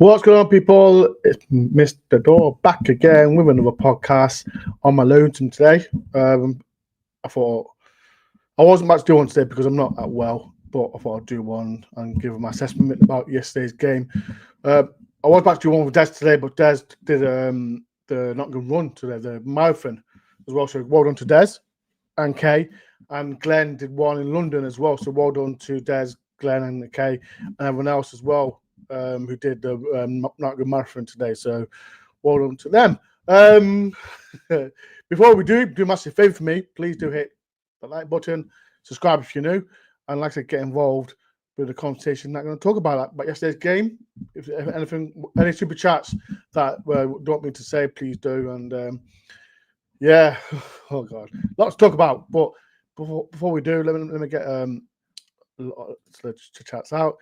What's going on, people? It's Mr. Dore back again with another podcast on my lonesome today. I thought I wasn't about to do one today because I'm not that well, but I thought I'd do one and give my assessment about yesterday's game. I was about to do one with Des today, but Des did the Nottingham run today, the marathon as well. So well done to Des and Kay. And Glenn did one in London as well. So well done to Des, Glenn, and Kay, and everyone else as well. Who did the Nottingham Marathon today. So well done to them. Before we do a massive favour for me, please do hit the like button, subscribe if you're new, and like I said, get involved with the conversation. I'm going to talk about yesterday's game. If anything, any super chats that you want me to say, please do. And yeah, oh God, lots to talk about. But before we do, let me get let's chats out.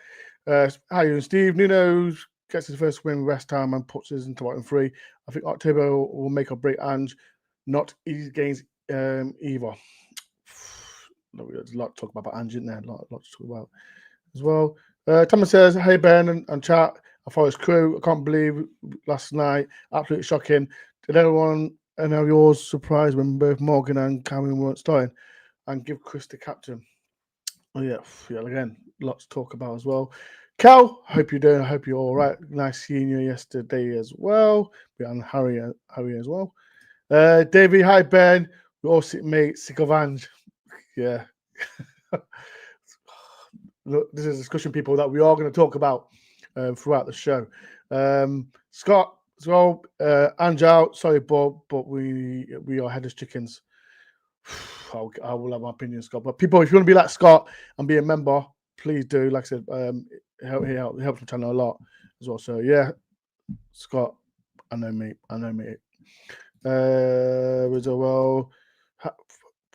How are you, Steve? Nuno gets his first win West Ham and puts us into bottom three. I think October will make or break Ange. Not easy games either. There's a lot to talk about Ange, isn't there? A lot to talk about as well. Thomas says, hey Ben and chat. I Forest crew. I can't believe last night. Absolutely shocking. Did anyone and how yours surprised when both Morgan and Cameron weren't starting? And give Chris the captain. Oh yeah, again, lots to talk about as well. Cal, hope you're doing. I hope you're all right. Nice seeing you yesterday as well. And Harry as well. Davey, hi Ben. We're all sick of Ange. Yeah. Look, this is a discussion, people, that we are going to talk about throughout the show. Scott as well. Ange out. Sorry, Bob, but we are headless chickens. I will have my opinion, Scott. But people, if you want to be like Scott and be a member, please do. Like I said, it helps the channel a lot as well. So yeah, Scott, I know me. Well,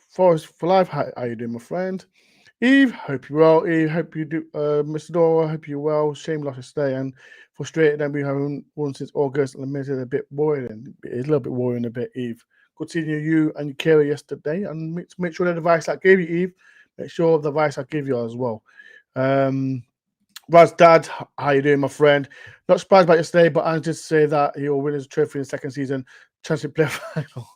Forest for life. How you doing, my friend? Eve, hope you're well. Eve, hope you do. Mr. Dore, hope you're well. Shame lost yesterday and frustrated. And we haven't won since August. And admitted a bit worrying. It's a little bit worrying a bit, Eve. Good seeing you and Kira yesterday, and make sure the advice I gave you, Eve, make sure the advice I give you as well. Raz Dad, how you doing, my friend? Not surprised about yesterday, but I just say that he will win his trophy in the second season, chance to play final.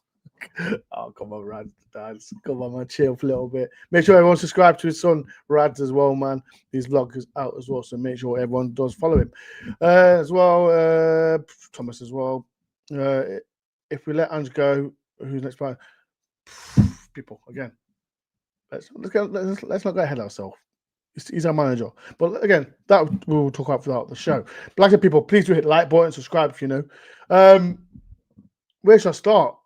Oh, come on, Raz Dad. Come on, man, chill for a little bit. Make sure everyone subscribe to his son, Rads, as well, man. His vlog is out as well, so make sure everyone does follow him. As well, Thomas as well. If we let Ange go, who's next player? People again. Let's not go ahead of ourselves. He's our manager. But again, that we'll talk about throughout the show. But like I said, people, please do hit the like button, subscribe if you know. Where should I start?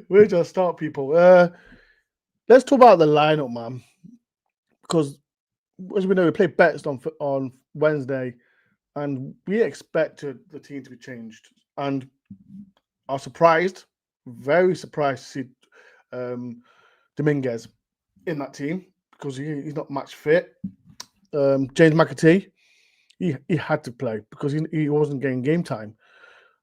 Where should I start, people? Let's talk about the lineup, man. Because as we know, we played bets on Wednesday, and we expected the team to be changed. And I was surprised, very surprised to see Dominguez in that team because he's not match fit. James McAtee, he had to play because he wasn't getting game time.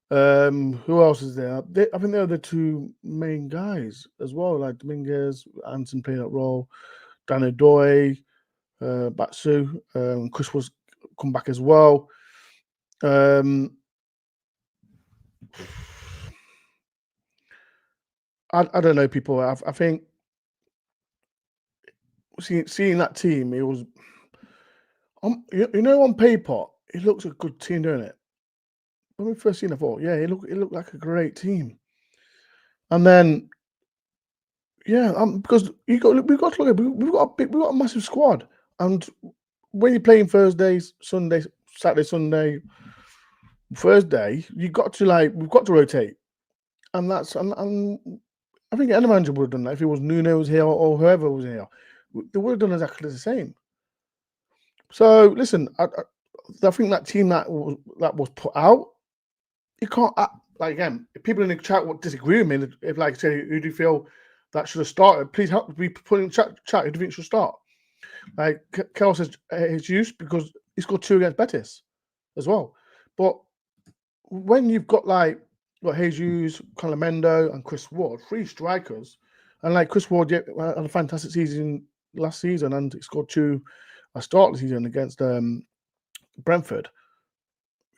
Who else is there? I think they're the two main guys as well, like Dominguez, Anson playing that role, Dan Dore, Batsu, Chris was come back as well. I don't know, people. I think seeing that team, it was, on paper, it looks a good team, doesn't it? When we first seen it, I thought, yeah, it looked like a great team. And then, yeah, because we've got to look at we've got a massive squad, and when you're playing Thursdays, Sunday, Saturday, Sunday, Thursday, we've got to rotate, and I think any manager would have done that if it was Nuno was here or whoever was here. They would have done exactly the same. So listen, I think that team that was put out, you can't like again. If people in the chat would disagree with me, if like say who do you feel that should have started, please help me put in the chat who do you think should start. Like Kel says, Jesus because he scored 2 against Betis as well. But when you've got Jesus, Calamendo, and Chris Ward, 3 strikers, and like Chris Ward had a fantastic season last season, and he scored 2 at start of the season against Brentford.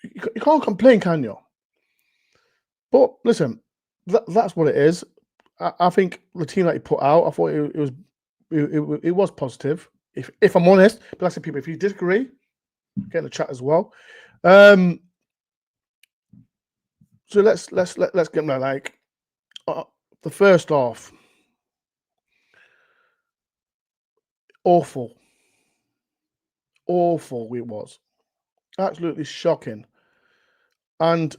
You can't complain, can you? But listen, that's what it is. I think the team that he put out, I thought it was positive. If I'm honest, but like I said, people, if you disagree, get in the chat as well. So let's get there. Like the first half, awful it was, absolutely shocking. And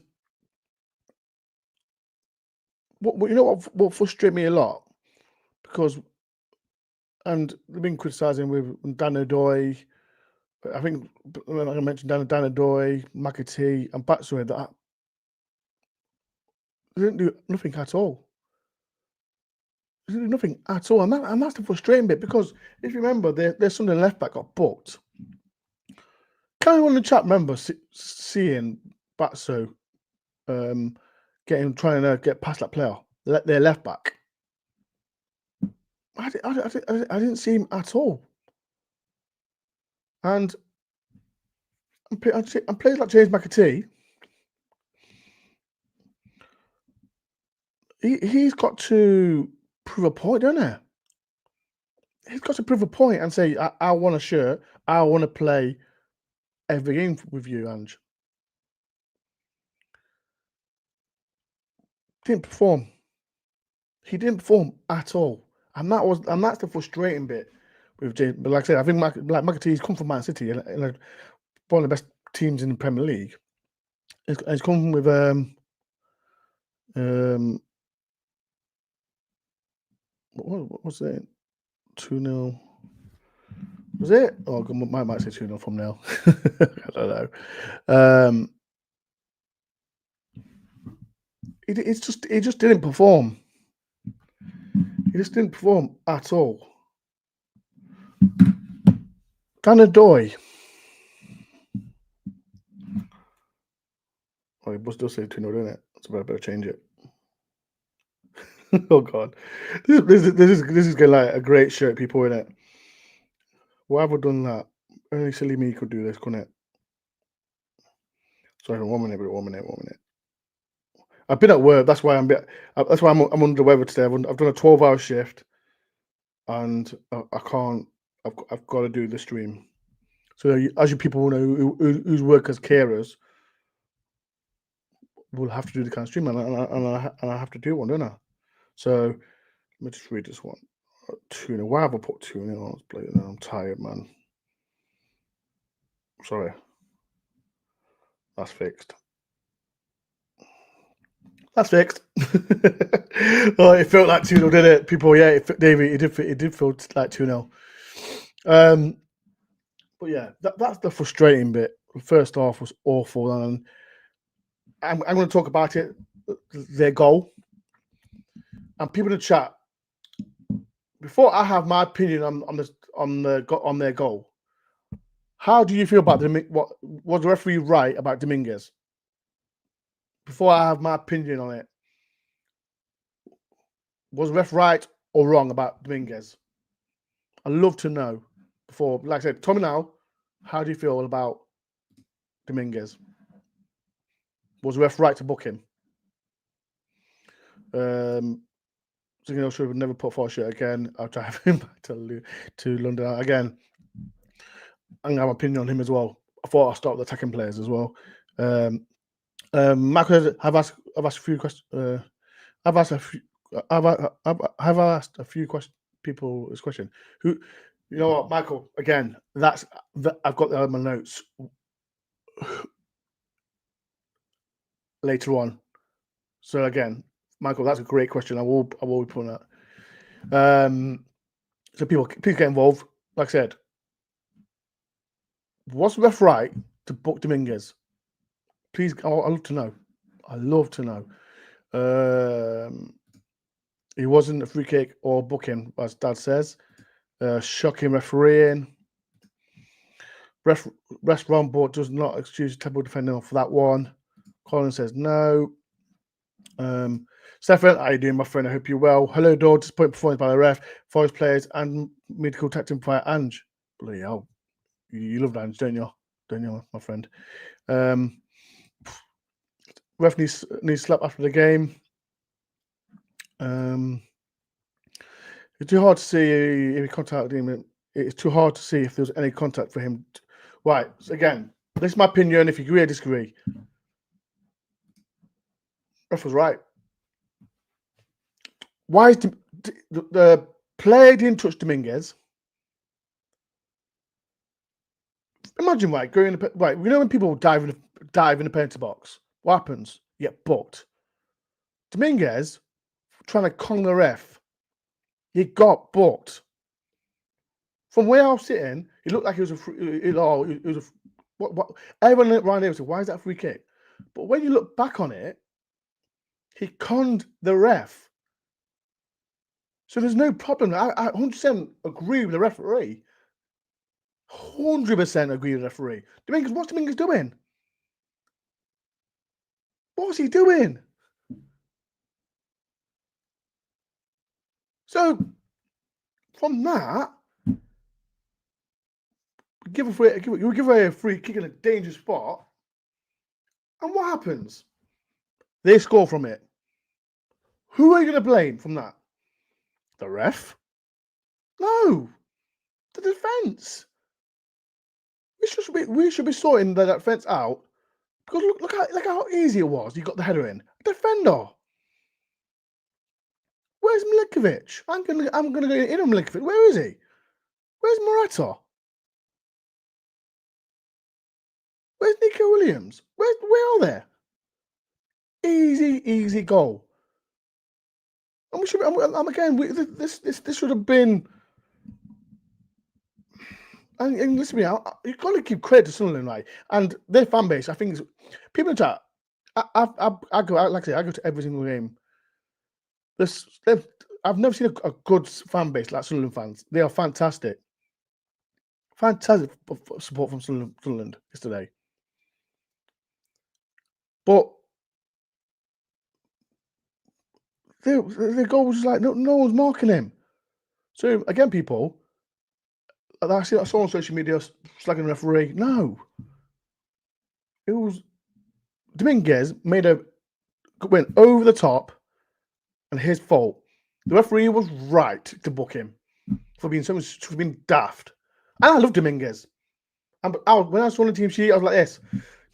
what frustrated me a lot, because and they've been criticising with Dan Dore. I think like I mentioned Dan Dore, McAtee, and Batshuayi that they didn't do nothing at all. They didn't do nothing at all, and that's the frustrating bit, because if you remember, their Sunderland left back got booked. Can anyone in the chat remember seeing Batshuayi trying to get past that player, their left back? I didn't see him at all. And players like James McAtee, he's got to prove a point, don't he? He's got to prove a point and say, I want a shirt, I want to play every game with you, Ange. Didn't perform. He didn't perform at all. And that's the frustrating bit with James. But like I said, I think McAtee's come from Man City, and one of the best teams in the Premier League. He's come with what was it? 2-0. Was it? Oh, I might say 2-0 from now. I don't know. He just didn't perform. He just didn't perform at all. Dan Dore. Oh, he must still say 2-0, doesn't it? So I better change it. Oh God, this is getting like a great shirt, people, in it. Why have I done that? Only silly me could do this, couldn't it? Sorry, 1 minute. I've been at work. That's why I'm under the weather today. I've done a 12-hour shift, and I can't. I've got to do the stream. So as you people know, who's work as carers, will have to do the kind of stream, and I have to do one, don't I? So let me just read this one. 2-0. Why have I put 2-0? I'm tired, man. Sorry. That's fixed. That's fixed. Oh, it felt like 2-0, did it? People, yeah, David, it did feel like 2-0. But yeah, that's the frustrating bit. The first half was awful, and I'm going to talk about it. Their goal, and people in the chat. Before I have my opinion on their goal, how do you feel about what was the referee right about Dominguez? Before I have my opinion on it, was the ref right or wrong about Dominguez? I'd love to know. Before, like I said, Tommy, now, how do you feel about Dominguez? Was the ref right to book him? So should have never put for a shirt again. I'll drive him back to London again. I'm gonna have an opinion on him as well. I thought I'll start with attacking players as well. Marco, I've asked a few questions. I've asked a few questions. People this question. Who, you know what, Michael? Again, I've got that in my notes later on. So again, Michael, that's a great question. I will be putting that. So people, please get involved. Like I said, was the ref right to book Dominguez? Please, I'd love to know. I love to know. He wasn't a free kick or booking, as Dad says. Shocking refereeing. Ref wrong, but does not excuse Temple defending for that one. Colin says no. Stefan, how you doing, my friend? I hope you're well. Hello, Dore. Disappointing performance by the ref, Forest players, and medical tactic by Ange. Bloody hell. You love Ange, don't you? Don't you, my friend? Ref needs slap after the game. It's too hard to see if he contacted him. It's too hard to see if there was any contact for him. Right. So again, this is my opinion. If you agree or disagree, ref was right. Why is the player didn't touch Dominguez? Imagine, right, going right. You know when people dive in the penalty box, what happens? You get booked. Dominguez trying to con the ref. He got booked. From where I was sitting, it looked like it was what everyone around there said, why is that a free kick? But when you look back on it, he conned the ref. So there's no problem. I 100% agree with the referee. 100% agree with the referee. Dominguez, what's Dominguez doing? What's he doing? So from that, you give away a free kick in a dangerous spot, and what happens? They score from it. Who are you going to blame from that? The ref? No, the defense. We should be sorting the defense out because look how easy it was. You got the header in. Defender. Where's Milinkovic? I'm gonna go in on Milinkovic. Where is he? Where's Morata? Where's Nico Williams? Where are they? Easy goal. And we should. Again, this should have been. And listen to me, you've got to give credit to Sunderland, right? And their fan base, I think, people in chat. I go, like I say, I go to every single game. I've never seen a good fan base like Sunderland fans. They are fantastic. Fantastic support from Sunderland yesterday. But the goal was just like no one's marking him. So again, people, I saw on social media slagging the referee. No, it was Dominguez went over the top, and his fault. The referee was right to book him for being daft. And I love Dominguez. And when I saw the team sheet, I was like, "Yes,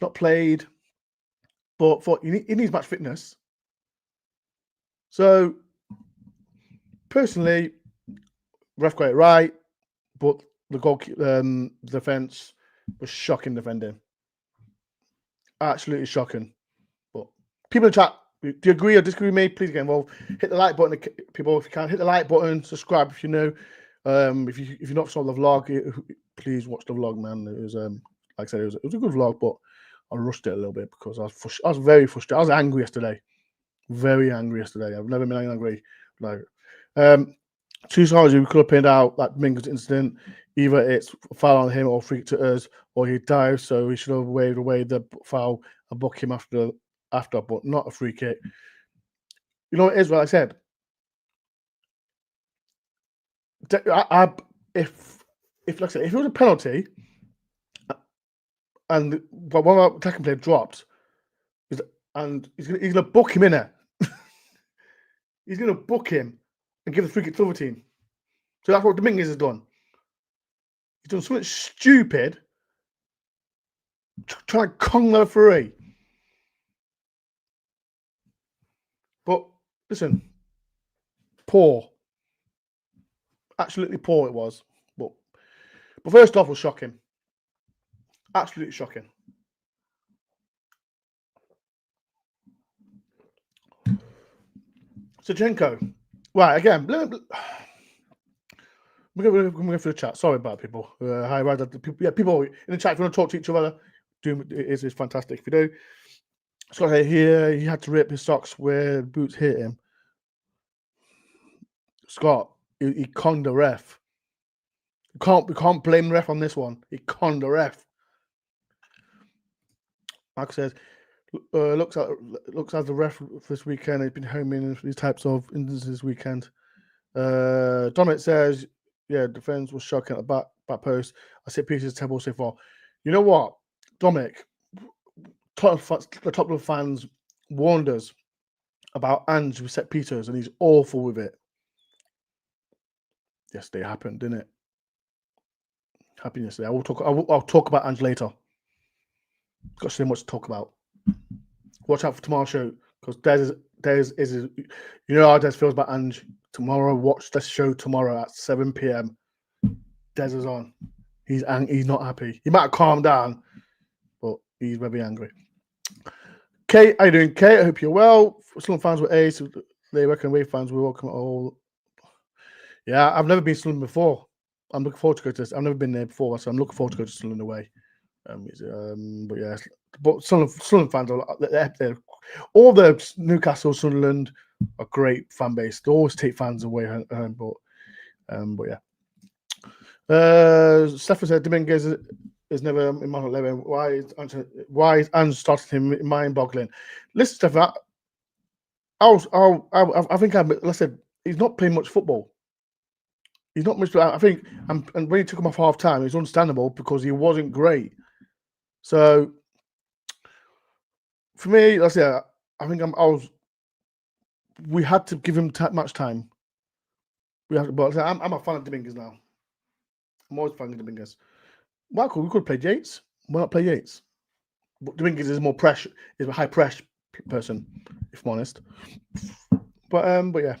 not played, but he needs match fitness." So personally, ref got it right, but the defense was shocking defending. Absolutely shocking. But people in the chat, do you agree or disagree with me? Please get involved. Hit the like button, people. If you can, hit the like button. Subscribe if you know. If you not saw the vlog, please watch the vlog, man. It was like I said, it was a good vlog, but I rushed it a little bit because I was very frustrated. I was angry yesterday. Very angry yesterday. I've never been angry. Like, two times we could have pinned out that Dominguez incident. Either it's a foul on him or free to us, or he dives, so we should have waved away the foul and book him after, but not a free kick. You know what it is? What I said. If like I said, if it was a penalty, and one of our attacking player dropped, and he's gonna book him in there. He's gonna book him and give the free kick to the other team. So that's what Dominguez has done. He's done something stupid, trying to con the referee. But listen, poor, absolutely poor it was. But first off, was shocking, absolutely shocking. Zinchenko, right again. We're going to go through the chat. Sorry about people. Hi, right? People in the chat. If you want to talk to each other, it's fantastic. If you do, Scott here, he had to rip his socks where boots hit him. Scott, he conned the ref. We can't blame the ref on this one. He conned the ref. Mark says, looks as the ref this weekend. He's been homing these types of instances this weekend. Dominic says, yeah, defense was shocking at the back post. I see pieces of the table so far. You know what, Dominic? The top of fans warned us about Ange with set Peters, and he's awful with it. Yesterday happened, didn't it? Happened yesterday. I'll talk about Ange later. Got so much to talk about. Watch out for tomorrow's show, because Des is you know how Des feels about Ange. Tomorrow, watch this show tomorrow at 7 p.m. Des is on. He's not happy. He might have calmed down, but he's very angry. Kate, how you doing, Kate? I hope you're well. Sunderland fans were ace. They reckon away fans were welcome all. Yeah, I've never been to Sunderland before. I'm looking forward to go to this. I've never been there before, so I'm looking forward to go to Sunderland away. But yeah, but Sunderland fans are all the Newcastle, Sunderland are great fan base. They always take fans away, but yeah. Stefan said Dominguez is never in my 11. Why is Ange starting him? Mind-boggling. Listen, Stefan, I think I said he's not playing much football. He's not much. I think, and when he took him off half time, it's understandable because he wasn't great. So for me, that's it. I think we had to give him much time. But I'm a fan of Dominguez now. I'm always a fan of Dominguez. Michael, we could play Yates. Why not play Yates? But Dominguez is more pressure, is a high pressure person, if I'm honest. But yeah.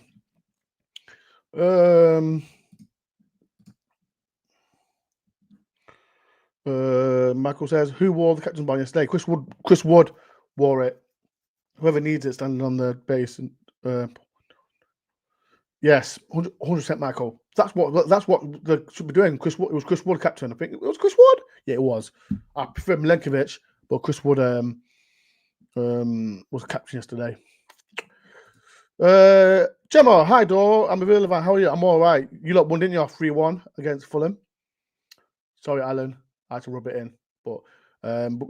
Michael says, who wore the captain's band yesterday? Chris Wood wore it. Whoever needs it, standing on the base. Yes, 100%, Michael. That's what they should be doing. Chris Wood, it was Chris Wood captain. I think it was Chris Wood. Yeah, it was. I prefer Milenkovic, but Chris Wood was captain yesterday. Gemma, hi Dore. I'm available. How are you? I'm all right. You lot won, didn't you? 3-1 against Fulham. Sorry, Alan. I had to rub it in, but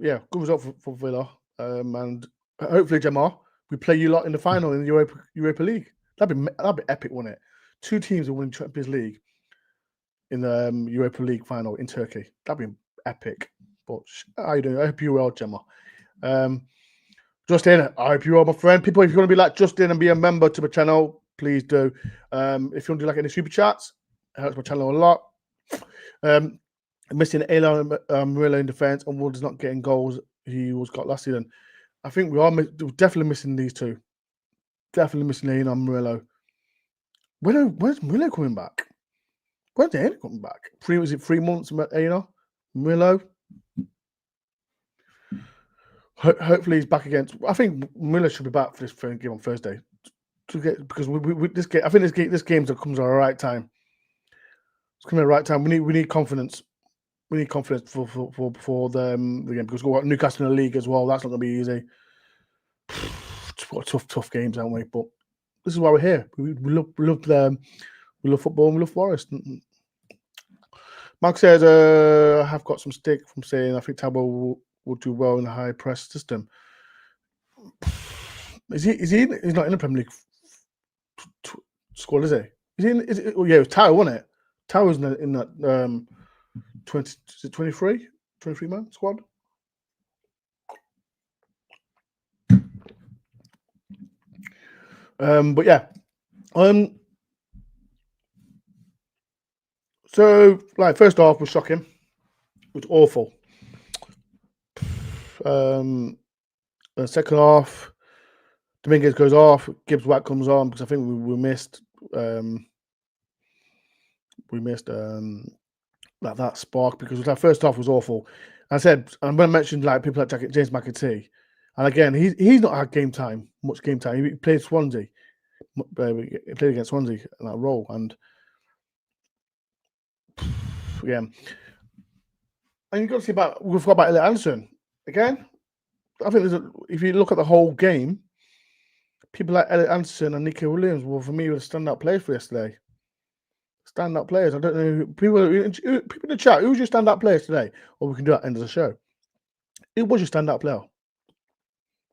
yeah, good result for Villa. And hopefully, Gemma, we play you lot in the final in the Europa League. That'd be epic, wouldn't it? Two teams will win Champions League in the Europa League final in Turkey. That'd be epic. But how you doing? I hope you're well, Gemma. Justin, I hope you're well, my friend. People, if you want to be like Justin and be a member to my channel, please do. If you want to do like any super chats, it helps my channel a lot. Missing Ayla Murillo in defence and Wood is not getting goals he was got last season. I think we are definitely missing these two. Definitely missing Ayla and Murillo. Where's Murillo coming back? When's Ayla coming back? 3 months? Ayla Murillo. Hopefully he's back against. I think Murillo should be back for this game on Thursday. Because this game, I think this game comes at the right time. It's coming at the right time. We need confidence. We need confidence for the game because we've got Newcastle in the league as well. That's not going to be easy. What tough games, haven't we? But this is why we're here. We love football and we love Forest. Mark says, I have got some stick from saying I think Tabo will do well in a high press system. Is he? He's not in the Premier League squad, is he? It was Tower, wasn't it? Tower's in that 23 man squad. But yeah. So like first half was shocking. It was awful. The second half, Dominguez goes off, Gibbs White comes on because I think we missed that spark because that first half was awful. I said, and when I mentioned like people like James McAtee, and again he's not had much game time. He played Swansea, he played against Swansea in that role, and yeah. And you've got to see we've got about Elliot Anderson again. I think if you look at the whole game, people like Elliot Anderson and Nico Williams were for me were the standout players for yesterday. Standout players. I don't know people in the chat. Who's your standout players today? Or we can do that at the end of the show. Who was your standout player?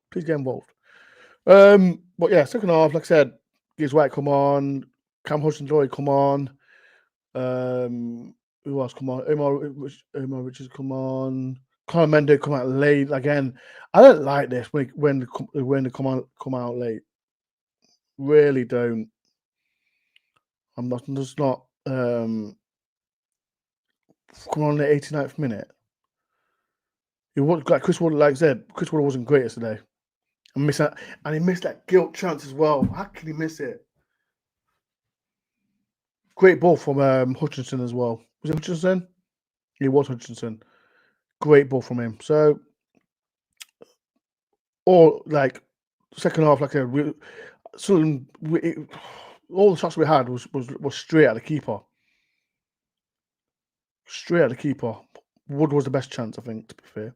Please get involved. But yeah, second half, like I said, Gibbs White come on, Cam Hudson-Odoi come on. Who else come on? Omar Richards come on. Conor Mendes come out late again. I don't like this when they come out late. Really don't. I'm just not. Come on, the 89th minute. It was like Chris Water, like I said, Chris Water wasn't great yesterday. And he missed that gilt chance as well. How can he miss it? Great ball from Hutchinson as well. Was it Hutchinson? It was Hutchinson. Great ball from him. So, all like second half, like I said, all the shots we had was straight at the keeper. Straight at the keeper. Wood was the best chance, I think, to be fair.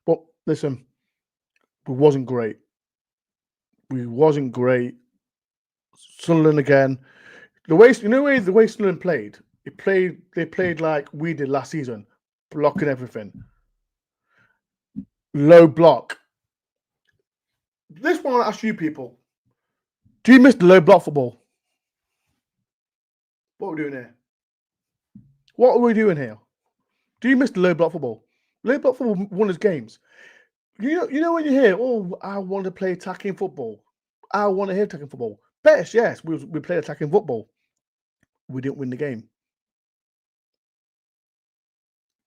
But listen, we wasn't great. We wasn't great. Sunderland again. The way Sunderland played, they played like we did last season, blocking everything. Low block. This one I ask you people. Do you miss the low block football? What are we doing here? What are we doing here? Do you miss the low block football? Low block football won us games. You know when you hear, oh, I want to play attacking football. I want to hear attacking football. Best, yes, we played attacking football. We didn't win the game.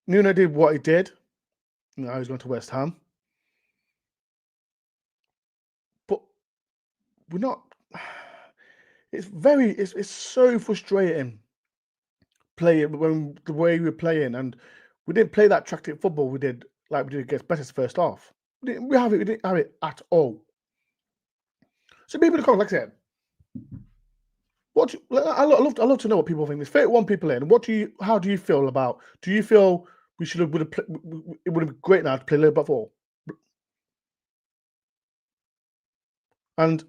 Nuno did what he did. Now he's going to West Ham. But we're not. It's so frustrating playing when the way we're playing, and we didn't play that tactic football we did against Betis first half. We didn't have it at all. So people in the comments, like I said, I love to know what people think. There's 31 people in. How do you feel about? Do you feel we should have it would have been great now to play a little bit more? And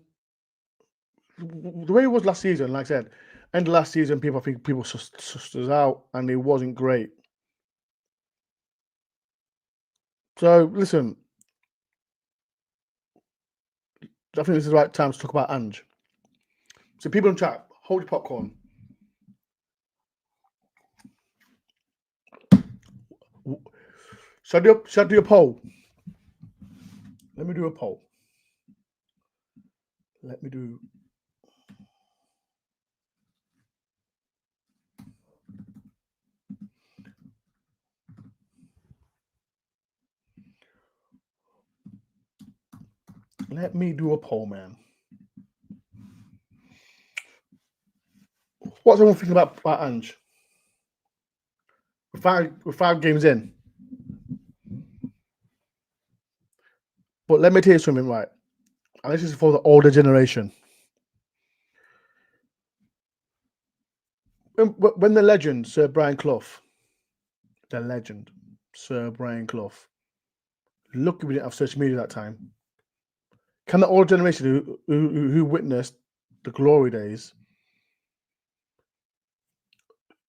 the way it was last season, like I said, end of last season, people sussed us out, and it wasn't great. So listen, I think this is the right time to talk about Ange. So people in chat, hold your popcorn. Should I do a poll? Let me do a poll. Let me do. Let me do a poll, man. What's everyone thinking about Ange? We're 5 games in. But let me tell you something, right? And this is for the older generation. When the legend, Sir Brian Clough, lucky we didn't have social media at that time. Can the older generation who witnessed the glory days,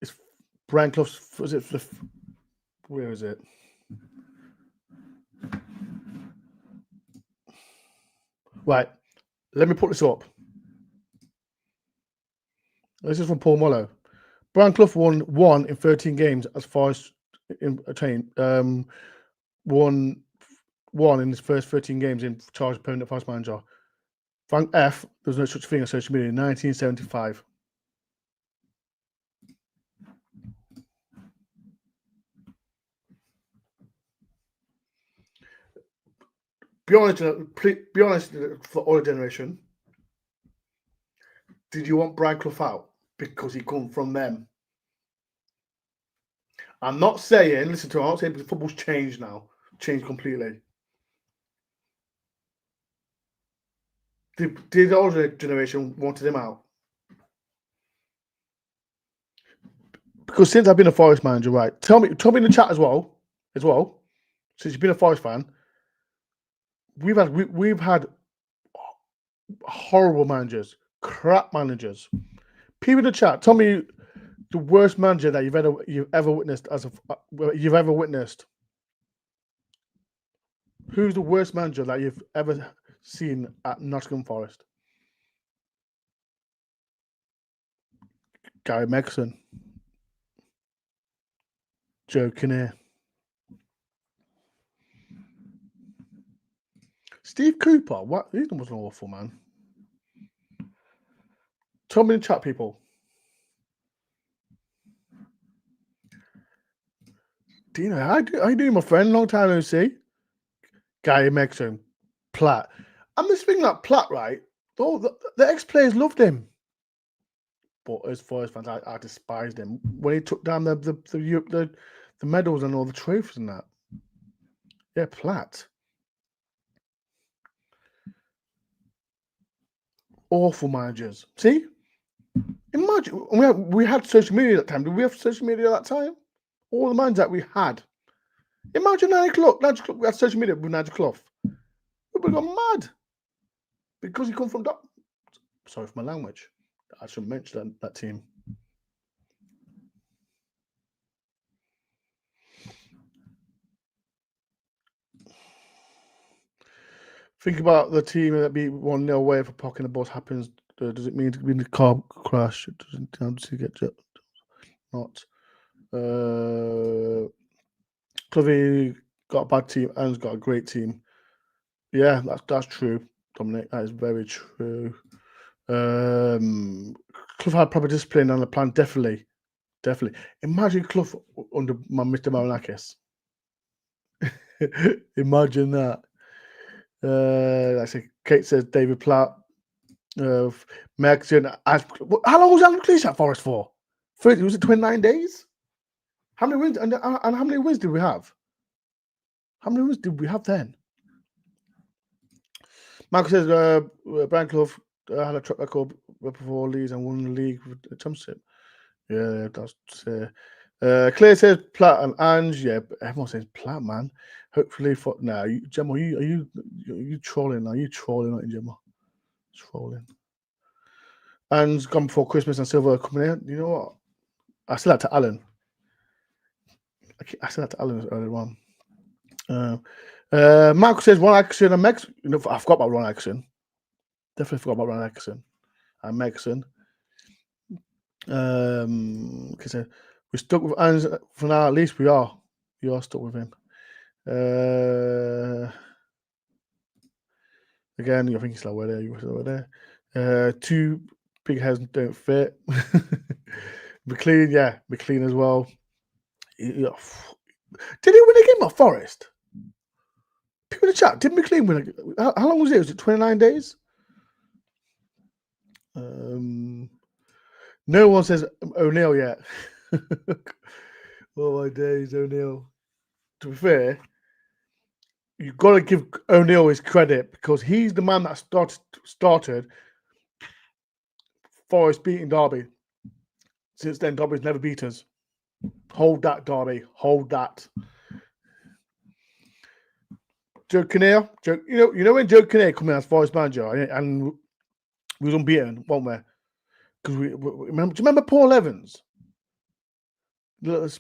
it's Brian Clough, where is it? Right, let me put this up. This is from Paul Mollo. Brian Clough won 1 in 13 games as far as won 1 in his first 13 games in charge of permanent vice manager. Frank F. There's no such thing as social media in 1975. Be honest for the older generation. Did you want Brian Clough out because he come from them? I'm not saying, listen to me, I'm not saying because football's changed now. Changed completely. Did the older generation wanted him out? Because since I've been a Forest manager, right? Tell me in the chat as well. Since you've been a Forest fan, we've had horrible managers, crap managers. People in the chat, tell me the worst manager that you've ever witnessed Who's the worst manager that you've ever seen at Nottingham Forest? Gary Megson. Joe Kinnear. Steve Cooper. What? He was an awful man. Tell me in the chat, people. Dino, how you doing, my friend? Long time no see. Gary Megson, Platt. I'm just thinking that Platt, right? Oh, the ex-players loved him. But as Forest fans, I despised him when he took down the medals and all the trophies and that. Yeah, Platt. Awful managers. See? Imagine we had social media at that time. Did we have social media at that time? All the managers that we had. Imagine Nigel Clough. We had social media with Nigel Clough. We got mad because he come from that. Sorry for my language. I should mention that team. Think about the team that beat 1-0 away if a pock in the bus happens. Does it mean to be in the car crash? It doesn't get not. Clovey got a bad team. Ange's got a great team. Yeah, that's true, Dominic. That is very true. Clough had proper discipline on the plan. Definitely. Imagine Clough under Mr. Marinakis. Imagine that. I say Kate says David Platt. Megson. How long was Alan McLeish at Forest for? Was it 29 days? How many wins? And how many wins did we have? How many wins did we have then? Michael says Brian Clough had a track record before Leeds and won the league with the championship. Yeah, that's. Claire says Platt and Ange. Yeah, everyone says Platt, man. Hopefully for now. Gemma, are you trolling? Are you trolling, not Gemma? Trolling. Ange's gone before Christmas and Silver coming in. You know what? I said that to Alan. I said that to Alan earlier on. Michael says Ron Atkinson and Mex. You know, I forgot about Ron Atkinson. Definitely forgot about Ron Atkinson and Megson. We're stuck with Ange for now. At least we are. We are stuck with him. Again, I think he's still there. You were still there. Two big heads don't fit. McLean, yeah, McLean as well. Did he win a game at Forest? People in the chat, did McLean win? How long was it? Was it 29 days? No one says O'Neill yet. Oh my days, O'Neill. To be fair, you've got to give O'Neill his credit because he's the man that started Forest beating Derby. Since then, Derby's never beat us. Hold that, Derby. Hold that. Joe Kinnear. You know when Joe Kinnear came in as Forest manager and we was unbeaten, weren't we? Because we remember. Do you remember Paul Evans?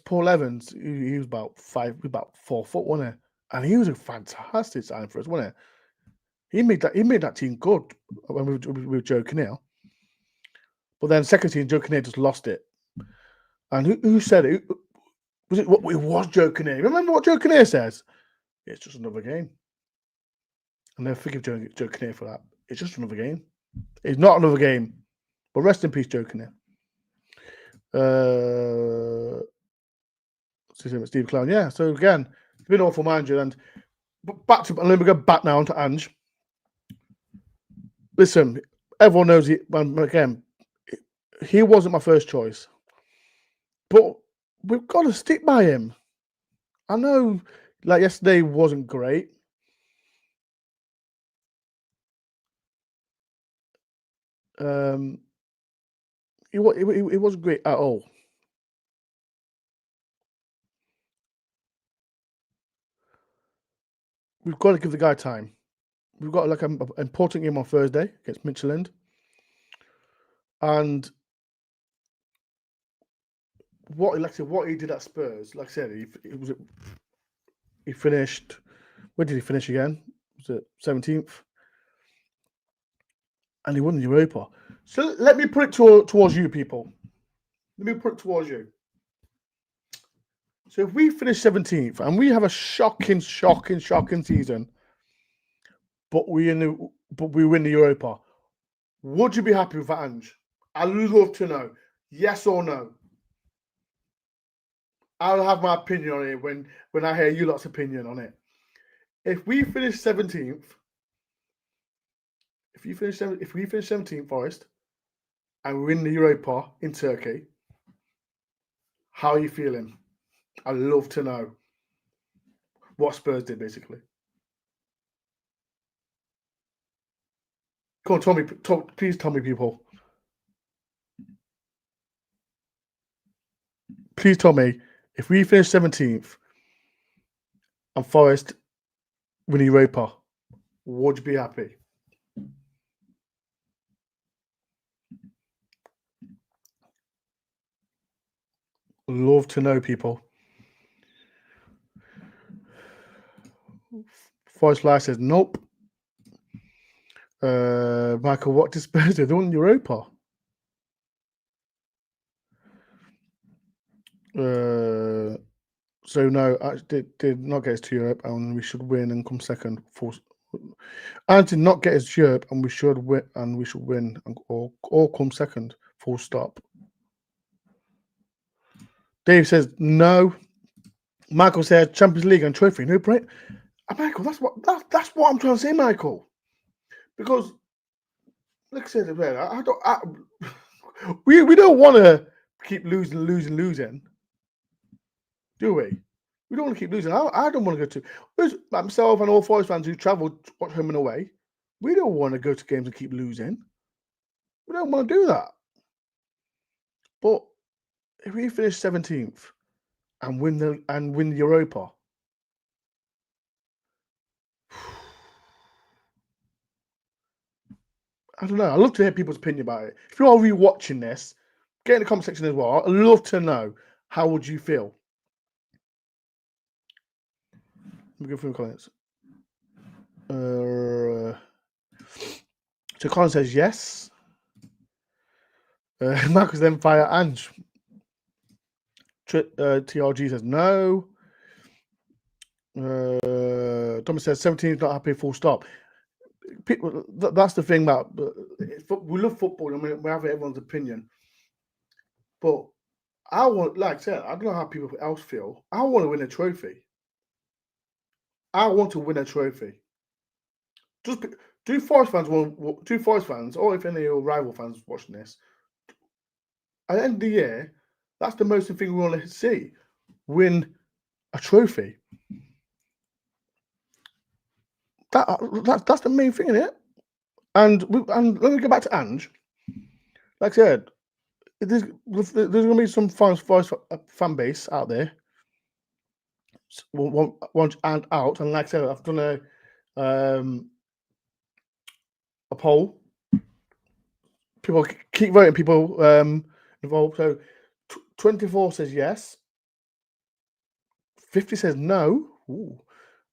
Paul Evans. He was about 4 foot, wasn't he? And he was a fantastic signing for us, wasn't he? He made that team good when we were Joe Kinnear. But then second team, Joe Kinnear just lost it. And who said it? It was Joe Kinnear. Remember what Joe Kinnear says? It's just another game. I'll never forgive Joe Kinnear for that. It's just another game. It's not another game. But rest in peace, Joe Kinnear. Steve Clown. Yeah, so again, it's been an awful manager. And let me go back now onto Ange. Listen, everyone knows it. Again, he wasn't my first choice. But we've got to stick by him. I know, like yesterday wasn't great. It wasn't great at all. We've got to give the guy time. We've got like an important game on Thursday against Midtjylland. And what he did at Spurs, like I said, he finished. Where did he finish again? Was it 17th? And he won the Europa. So let me put it towards you, people. Let me put it towards you. So if we finish 17th and we have a shocking season, but we win the Europa. Would you be happy with that, Ange? I'd love to know. Yes or no? I'll have my opinion on it when I hear you lot's opinion on it. If we finish 17th, if we finish 17th, Forest, and win the Europa in Turkey, how are you feeling? I'd love to know what Spurs did, basically. Come on, please tell me, people. Please tell me, if we finish 17th and Forest win Europa, would you be happy? Love to know, people. Forest Life says nope. Michael, what did Spurs do? They won Europa. So no, did not get us to Europe, and we should win and come second. And did not get us to Europe, and we should win, or come second. Full stop. Dave says no. Michael says Champions League and trophy. No break. Michael, that's what I'm trying to say, Michael. Because, like I said, we don't want to keep losing. Do we? We don't want to keep losing. I don't want to go to myself and all Forest fans who travel watch home and away. We don't want to go to games and keep losing. We don't want to do that. But if we finish 17th and win the Europa, I don't know. I'd love to hear people's opinion about it. If you are rewatching this, get in the comment section as well. I'd love to know, how would you feel? Let me go through the comments. So Colin says yes. Marcus then fire Ange. TRG says no. Thomas says 17 is not happy, full stop. People, that's the thing about we love football. I mean, we have everyone's opinion, but I want, like I said, I don't know how people else feel. I want to win a trophy. I want to win a trophy. Just do Forest fans or if any rival fans watching this, at the end of the year, that's the most thing we want to see: win a trophy. That's the main thing, isn't it? And let me go back to Ange. Like I said, there's going to be some Forest fan base out there. Want and out, and like I said, I've done a poll. People keep voting. People involved. So 24 says yes. 50 says no. Ooh.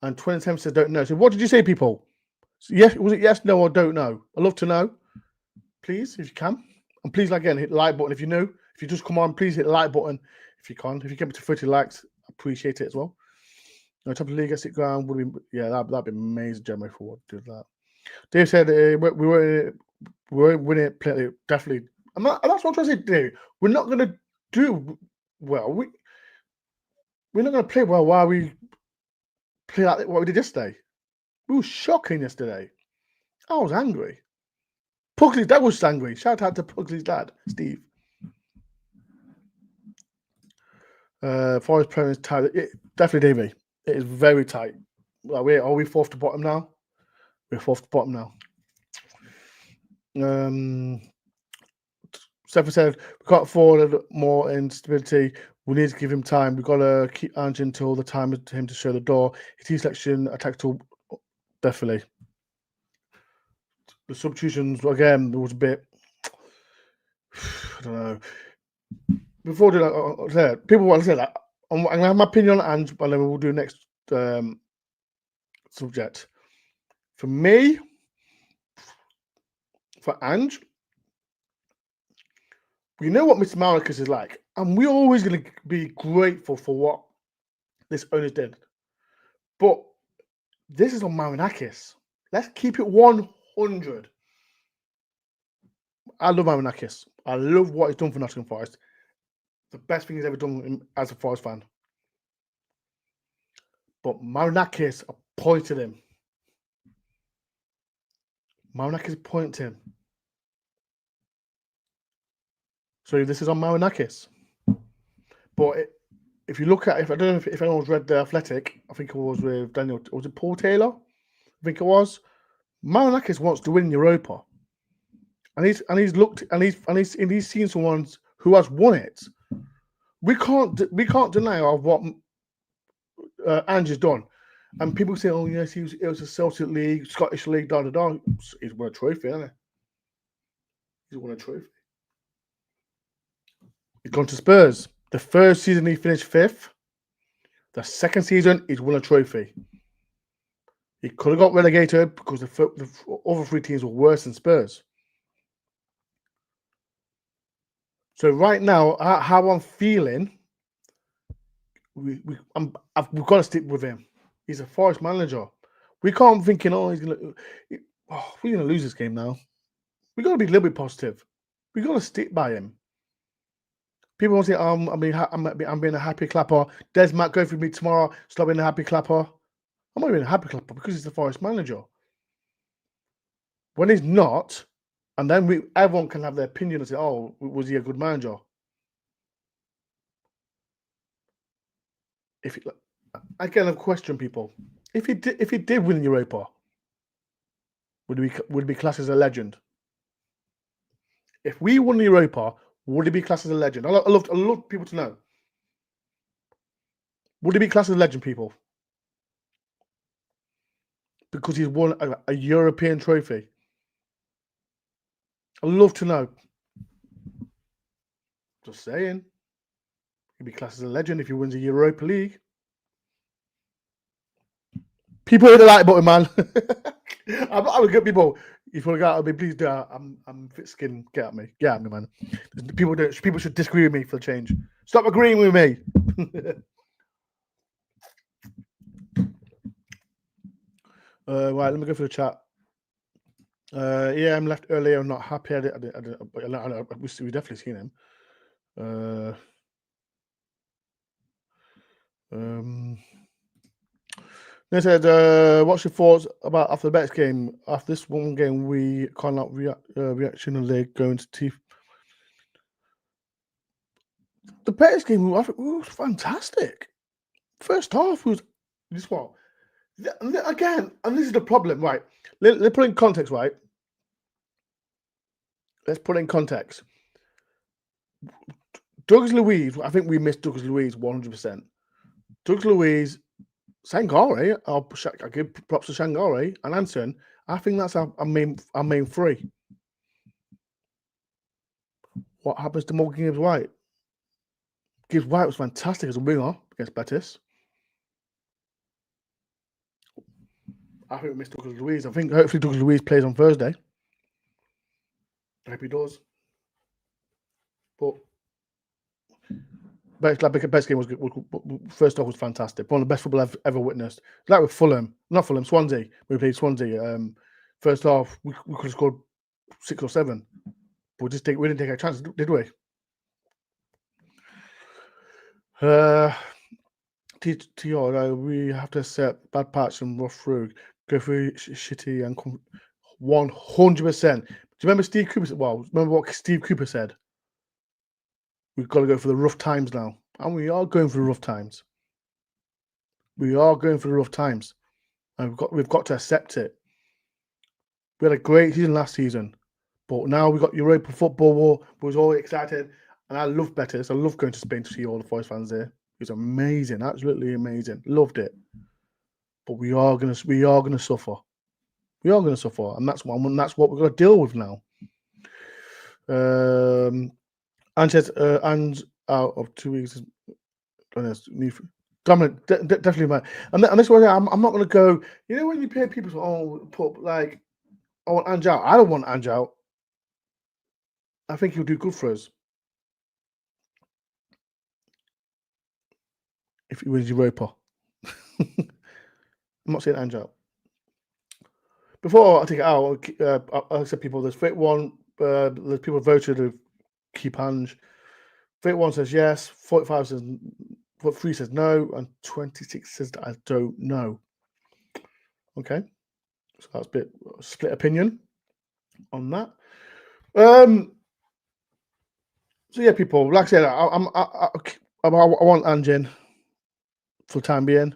And 27 says don't know. So what did you say, people? So yes, was it yes, no, or don't know? I'd love to know. Please, if you can. And please, again, hit the like button. If you know, if you just come on, please hit the like button if you can. If you get me to 30 likes, I appreciate it as well. Top of the league, sit ground would be, yeah, that'd be amazing, Jeremy, for what did that. Dave said we were winning it plenty, definitely. That's what I'm trying to say, Dave. We're not going to do well. We're not going to play well while we play like what we did yesterday. We were shocking yesterday. I was angry. Pugsley's dad was angry. Shout out to Pugsley's dad, Steve. Forest playing is tight. Definitely, Davey. It is very tight. Are we fourth to bottom now? We're fourth to bottom now. Stephen said we can't afford more instability. We need to give him time. We've got to keep Ange until the time for him to show the door. His team selection, attack tool, definitely. The substitutions, again, there was a bit, I don't know. Before doing that, people want to say that. I'm going to have my opinion on Ange, but then we'll do the next subject. For me, for Ange, we know what Mr. Marcus is like, and we're always going to be grateful for what this owners did. But this is on Marinakis. Let's keep it 100. I love Marinakis. I love what he's done for Nottingham Forest. The best thing he's ever done as a Forest fan. But Marinakis appointed him. Marinakis appointed him. So this is on Marinakis. But if you look at, I don't know if anyone's read The Athletic, I think it was with Daniel, was it Paul Taylor? I think it was. Marinakis wants to win Europa. And he's looked and he's seen someone who has won it. We can't deny what Ange has done. And people say, "Oh yes, it was a Celtic League, Scottish League, da da da." He's won a trophy, hasn't he? He's won a trophy. He's gone to Spurs. The first season he finished 5th. The second season he's won a trophy. He could have got relegated because the other 3 teams were worse than Spurs. So right now, how I'm feeling, we've got to stick with him. He's a Forest manager. We can't thinking, we're gonna lose this game now. We got to be a little bit positive. We got to stick by him. People want to say, I'm being a happy clapper. Des might go for me tomorrow. Stop being a happy clapper. I'm not being a happy clapper because he's the Forest manager. When he's not, and then everyone can have their opinion and say, "Oh, was he a good manager?" Again, I've questioned people. If he did win Europa, would he be classed as a legend? If we won Europa, would he be classed as a legend? I love people to know. Would he be classed as a legend, people? Because he's won a European trophy. I'd love to know. Just saying. He'd be classed as a legend if he wins the Europa League. People hit the like button, man. I'm a good people. If you forgot, I'll be please do. I'm fit skin. Get at me, man. People should disagree with me for a change. Stop agreeing with me. Right, let me go for the chat. Yeah, I'm left earlier. I'm not happy. We definitely seen him. They said, what's your thoughts about after the Betis game? After this one game, we can't not reaction of the going to teeth. The Betis game, I think, was fantastic. First half was this what? Again, and this is the problem, right? Let's put in context, right? Let's put in context. Douglas Luiz, I think we missed Douglas Luiz 100%. Douglas Luiz, Sangare, I give props to Sangare and Anson. I think that's our main 3. What happens to Morgan Gibbs-White? Gibbs-White was fantastic as a winger against Betis. I think we missed Douglas Luiz. I think hopefully Douglas Luiz plays on Thursday. I hope he does. But best game was first off was fantastic. One of the best football I've ever witnessed. Like with Swansea. We played Swansea. First half we could have scored 6 or 7, but we didn't take our chances, did we? We have to accept bad parts and rough through. Go through shitty and 100%. Do you remember Steve Cooper? Well, remember what Steve Cooper said? We've got to go for the rough times now. And we are going for the rough times. We are going for the rough times. And we've got to accept it. We had a great season last season. But now we've got Europa football. We was all excited. And I love Betis. I love going to Spain to see all the Forest fans there. It was amazing. Absolutely amazing. Loved it. But we are gonna suffer. We are gonna suffer. And that's what we're gonna deal with now. Ange says, out of 2 weeks. Dominant, definitely, man. And this one, I'm not going to go. You know when you hear people say, "Oh, I want Ange out." I don't want Ange out. I think he'll do good for us if he wins Europa. I'm not saying Ange out, before I take it out, I said people, there's 31, there's people voted to keep Ange. 31 says yes, 45 says, 43 says no, and 26 says I don't know. Okay, so that's a bit split opinion on that. So yeah, people, like I said, I want Ange in for the time being.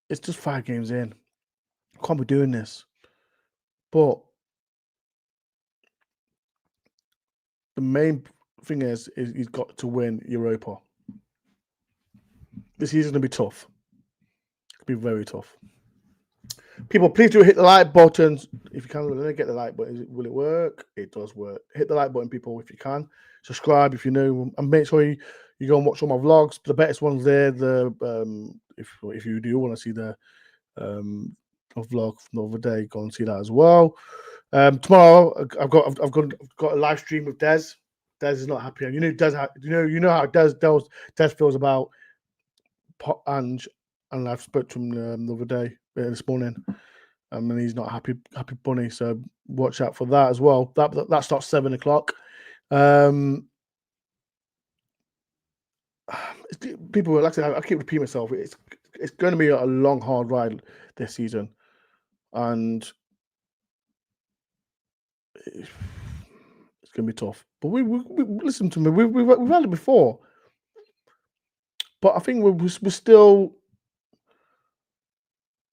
It's just 5 games in. I can't be doing this. But the main thing is he's got to win Europa. This season's going to be tough. It'll be very tough. People, please do hit the like button if you can. Let me get the like button. Will it work? It does work. Hit the like button, people, if you can. Subscribe if you're new, and make sure you go and watch all my vlogs. The best ones there. If you do want to see the vlog from the other day, go and see that as well. Tomorrow I've got a live stream with Des. Des is not happy, and you know how Des feels about Ange, and I've spoke to him the other day, this morning, and he's not happy bunny. So watch out for that as well. That starts 7 o'clock. People, like I said, I keep repeating myself. It's going to be a long, hard ride this season, and it's going to be tough. But we listen to me. We've had it before, but I think we're still.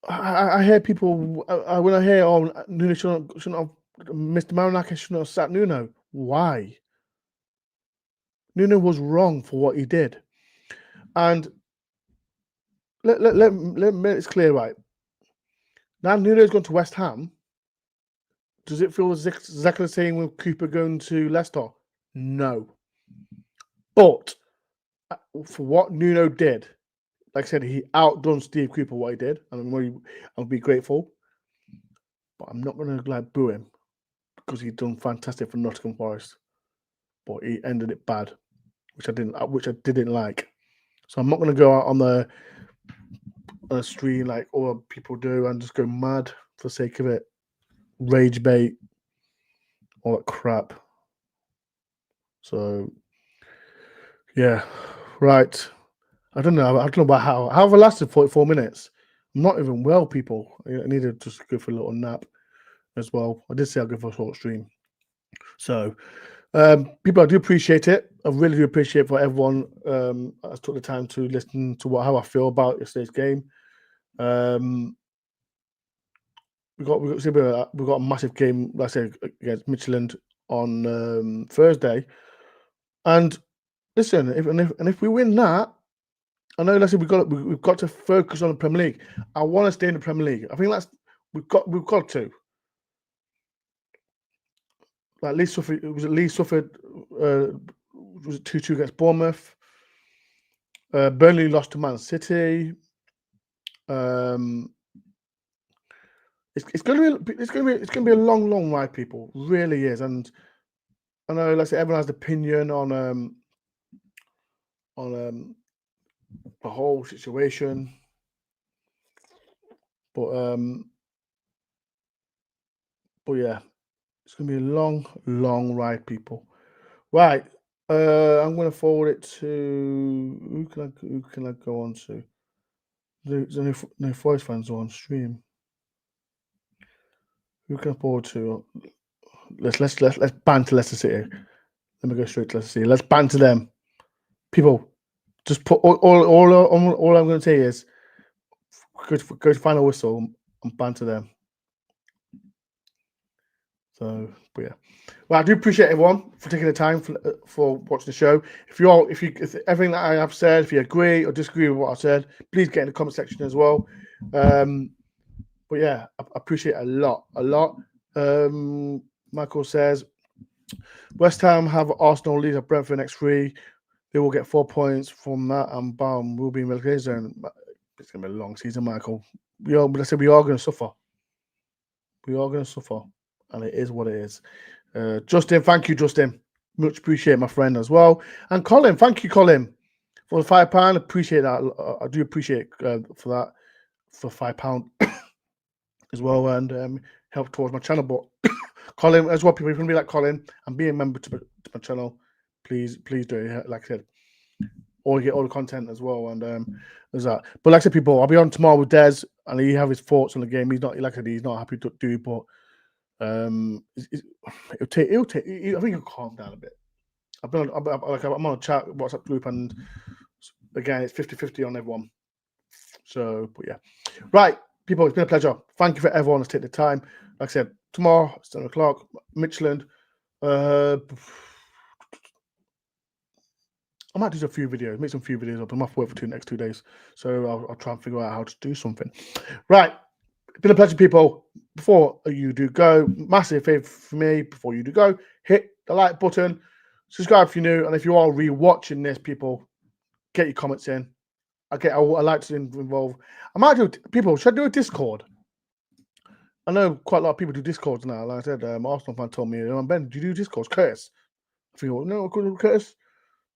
I hear people when I hear, oh, Nuno shouldn't have, Mr. Marinakis shouldn't have sat Nuno. Why? Nuno was wrong for what he did, and let it's clear, right? Now Nuno's gone to West Ham. Does it feel exactly the same with Cooper going to Leicester? No. But for what Nuno did, like I said, he outdone Steve Cooper what he did, and I'll be grateful. But I'm not going to boo him because he's done fantastic for Nottingham Forest, but he ended it bad, which I didn't like. So I'm not going to go out on the stream like all people do and just go mad for the sake of it, rage bait, all that crap. So yeah, right. I don't know about how have I lasted 44 minutes. I'm not even well, people. I need to just go for a little nap as well. I did say I'll go for a short stream. So people, I do appreciate it. I really do appreciate for everyone has took the time to listen to how I feel about yesterday's game. We got a massive game, like I said, against Midtjylland on Thursday. And listen, if we win that, I know. Let's say we've got to focus on the Premier League. I want to stay in the Premier League. I think we've got to. Like Leeds suffered. It was at Leeds suffered. Was it 2-2 against Bournemouth? Burnley lost to Man City. It's going to be a long ride, people. It really is. And I know, let's say everyone has an opinion on the whole situation, but yeah, it's going to be a long ride, people. Right, I'm going to forward it to who can I go on to? There's no Forest fans on stream. Who can I forward to? Let's banter Leicester City. Let me go straight to Leicester City. Let's banter them, people. Just put all I'm going to say is go to final whistle and banter them. So, but yeah. Well, I do appreciate everyone for taking the time for watching the show. If everything that I have said, if you agree or disagree with what I said, please get in the comment section as well. But yeah, I appreciate it a lot. Michael says West Ham have Arsenal lead at Brentford next 3. They will get 4 points from that, and bam, we'll be in relegation zone. It's gonna be a long season, Michael. We are going to suffer. We are going to suffer, and it is what it is. Justin, thank you, Justin. Much appreciate my friend as well. And Colin, thank you, Colin, for the £5. Appreciate that. I do appreciate for that for £5 as well. And help towards my channel. But Colin as well, people, if you want to be like Colin and be a member to my channel, please do it. Like I said, or get all the content as well. And there's that. But like I said, people, I'll be on tomorrow with Des, and he have his thoughts on the game. He's not, like I said, he's not happy to do, but it'll take. I think he'll calm down a bit. I'm on a chat WhatsApp group, and again, it's 50-50 on everyone. So, but yeah, right, people, it's been a pleasure. Thank you for everyone that's taken the time. Like I said, tomorrow, 7 o'clock, Midland. I might do a few videos, make some few videos up. I'm off work for the next 2 days, so I'll try and figure out how to do something. Right, it's been a pleasure, people. Before you do go, massive favor for me. Before you do go, hit the like button, subscribe if you're new, and if you are re-watching this, people, get your comments in. I like to involve. I might do people. Should I do a Discord? I know quite a lot of people do Discords now. Like I said, Arsenal fan told me, Ben, do you do Discords? Curtis. I think, no, Curtis.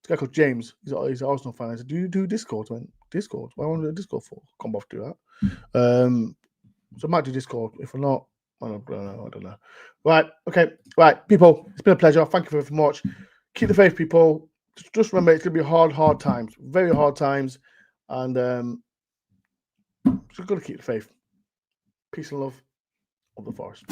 This guy called James. He's an Arsenal fan. I said, do you do Discords? I went, Discord? What I want to do a Discord for? Can't bother to do that. So I might do Discord. If I'm not, I don't know. Right, okay. Right, people, it's been a pleasure. Thank you very much. Keep the faith, people. Just remember, it's going to be hard times. Very hard times. And just got to keep the faith. Peace and love of the Forest.